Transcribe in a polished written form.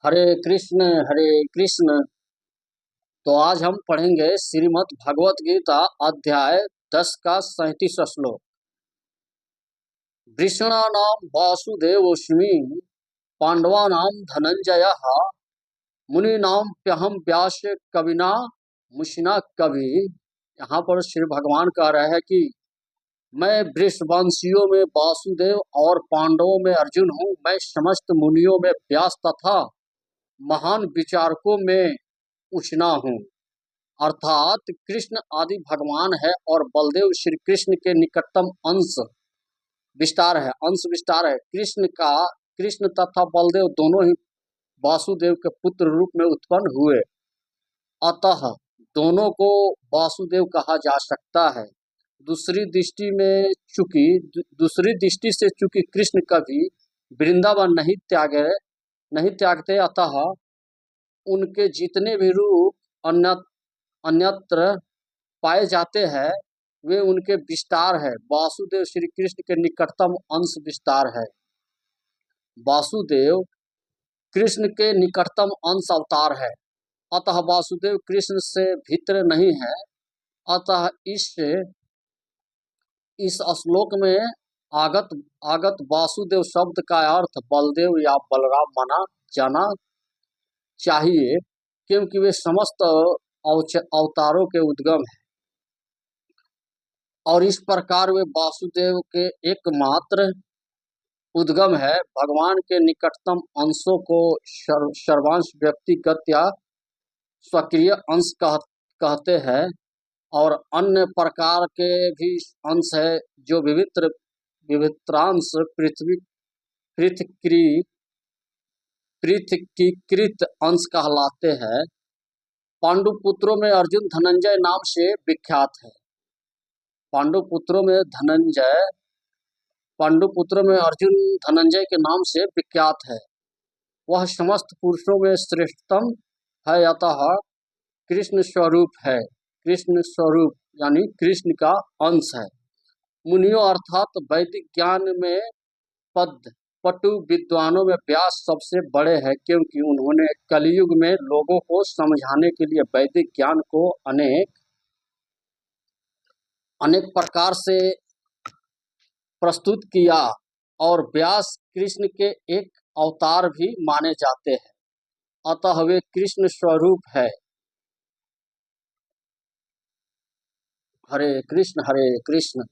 हरे कृष्ण हरे कृष्ण। तो आज हम पढ़ेंगे श्रीमद् भगवत गीता अध्याय 10 का 37 श्लोक। वृषणानाम वासुदेवोऽस्मि पांडवानाम धनंजयः मुनीनाम प्यहम व्यास कविना मुशिना कवि। यहाँ पर श्री भगवान कह रहे हैं कि मैं वृषवंशियों में वासुदेव और पांडवों में अर्जुन हूँ। मैं समस्त मुनियों में व्यास तथा महान विचारकों में उष्णा हूँ। अर्थात कृष्ण आदि भगवान है और बलदेव श्री कृष्ण के निकटतम अंश विस्तार है, कृष्ण तथा बलदेव दोनों ही वासुदेव के पुत्र रूप में उत्पन्न हुए, अतः दोनों को वासुदेव कहा जा सकता है। दूसरी दृष्टि से चूंकि कृष्ण कभी वृंदावन नहीं त्यागते, अतः उनके जितने भी रूप अन्यत्र पाए जाते हैं वे उनके विस्तार है। वासुदेव श्री कृष्ण के निकटतम अंश विस्तार है। वासुदेव कृष्ण के निकटतम अंश अवतार है, अतः वासुदेव कृष्ण से भिन्न नहीं है। अतः इस श्लोक में आगत वासुदेव शब्द का अर्थ बलदेव या बलराम माना जाना चाहिए, क्योंकि वे समस्त अवतारों के उद्गम है और इस प्रकार वे वासुदेव के एकमात्र उद्गम है। भगवान के निकटतम अंशों को सर्वांश व्यक्तिगत या स्वकीय अंश कहते हैं और अन्य प्रकार के भी अंश है जो विवित्रांश पृथकीकृत अंश कहलाते हैं। पांडुपुत्रों में अर्जुन धनंजय नाम से विख्यात है। पांडुपुत्रों में अर्जुन धनंजय के नाम से विख्यात है। वह समस्त पुरुषों में श्रेष्ठतम है, अतः कृष्ण स्वरूप है। कृष्ण स्वरूप यानी कृष्ण का अंश है। मुनियों अर्थात वैदिक ज्ञान में पटु विद्वानों में व्यास सबसे बड़े हैं, क्योंकि उन्होंने कलयुग में लोगों को समझाने के लिए वैदिक ज्ञान को अनेक प्रकार से प्रस्तुत किया और व्यास कृष्ण के एक अवतार भी माने जाते हैं, अतः वे कृष्ण स्वरूप है। हरे कृष्ण हरे कृष्ण।